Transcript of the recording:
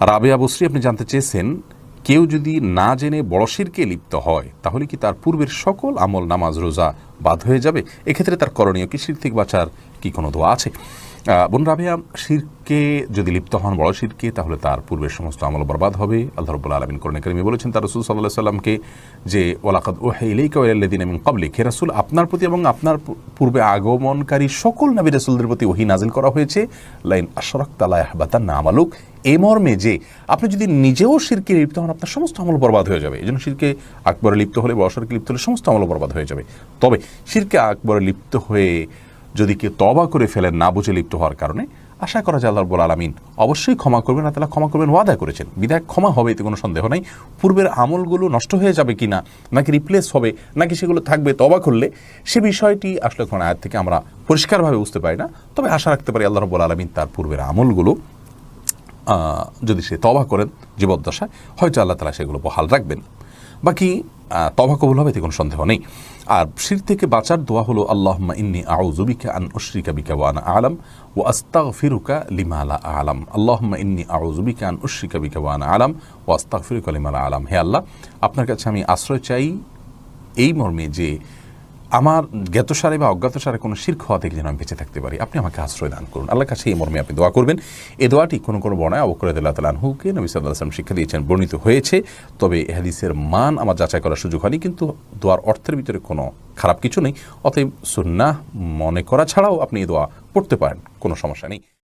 রাবেয়া বসরি আপনি জানতে চেয়েছেন, কেউ যদি না জেনে বড় শিরকে লিপ্ত হয় তাহলে কি তার পূর্বের সকল আমল, নামাজ, রোজা বাদ হয়ে যাবে? এক্ষেত্রে তার করণীয় কি? শিরক থেকে বাঁচার কি কোনো দোয়া আছে? বোন রাবেয়া, শিরকে যদি লিপ্ত হন, বড় শিরকে, তাহলে তার পূর্বের সমস্ত আমল বরবাদ হবে। আল্লাহ রাব্বুল আলামিন কোরআনে কারিমে বলেছেন তার রাসূল সাল্লাল্লাহু আলাইহি সাল্লামকে যে ওয়ালাকাদ উহিয়া ইলাইকা ওয়া ইলাল্লাযিনা মিন ক্বাবলিক, হে রাসূল, আপনার প্রতি এবং আপনার পূর্বে আগমনকারী সকল নবী রাসূলদের প্রতি ওহী নাজিল করা হয়েছে, লাইন আশরাকতা লা ইয়াহবাতান্না আমালুক, এই মর্মে যে আপনি যদি নিজেও শিরকে লিপ্ত হন আপনার সমস্ত আমল বরবাদ হয়ে যাবে। এজন্য শিরকে আকবরে লিপ্ত হলে, বড় শিরকে লিপ্ত হলে সমস্ত আমল বরবাদ হয়ে যাবে। তবে শিরকে আকবরে লিপ্ত হয়ে যদি কেউ তওবা করে ফেলেন না বুঝে লিপ্ত হওয়ার কারণে, আশা করা যায় আল্লাহ রাব্বুল আলামিন অবশ্যই ক্ষমা করবেন, আর তাআলা ক্ষমা করবেন, ওয়াদা করেছেন, বিধায় ক্ষমা হবে, এতে কোনো সন্দেহ নাই। পূর্বের আমলগুলো নষ্ট হয়ে যাবে কিনা, নাকি রিপ্লেস হবে, নাকি সেগুলো থাকবে তওবা করলে, সে বিষয়টি আসলে কোন আয়াত থেকে আমরা পরিষ্কারভাবে বুঝতে পারি না। তবে আশা রাখতে পারি আল্লাহ রাব্বুল আলামিন তার পূর্বের আমলগুলো যদি সে তওবা করেন জীবদ্দশায়, হয়তো আল্লাহ তাআলা সেগুলো বহাল রাখবেন। বাকি তওবা কবুল হবে, এতে কোনো সন্দেহ নেই। আর শিরক থেকে বাঁচার দোয়া হলো আল্লাহুম্মা ইন্নী আউযু বিকা আন উশরিকা বিকা ওয়া আনা আ'লাম ওয়া আস্তাগফিরুকা লিমা লা আ'লাম। আল্লাহুম্মা ইন্নী আউযু বিকা আন উশরিকা বিকা ওয়া আনা আ'লাম ওয়া আস্তাগফিরুকা লিমা লা আ'লাম। হে আল্লাহ, আপনার কাছে আমি আশ্রয় চাই এই মর্মে যে আমার জ্ঞাতসারে বা অজ্ঞাতসারে কোনো শিরক হওয়া থেকে যেন আমি বেঁচে থাকতে পারি, আপনি আমাকে আশ্রয় দান করুন। আল্লাহর কাছে এই মর্মে আপনি দোয়া করবেন। এই দোয়াটি কোনো বর্ণায় আবু হুরায়রা রাদিয়াল্লাহু তাআলা আনহুকে নবী সাল্লাল্লাহু আলাইহি ওয়াসাল্লাম শিক্ষা দিয়েছেন, বর্ণিত হয়েছে। তবে এই হাদিসের মান আমার যাচাই করার সুযোগ হয়নি, কিন্তু দোয়ার অর্থের ভিতরে কোনো খারাপ কিছু নেই। অতএব সুন্নাহ মনে করা ছাড়াও আপনি এই দোয়া পড়তে পারেন, কোনো সমস্যা নেই।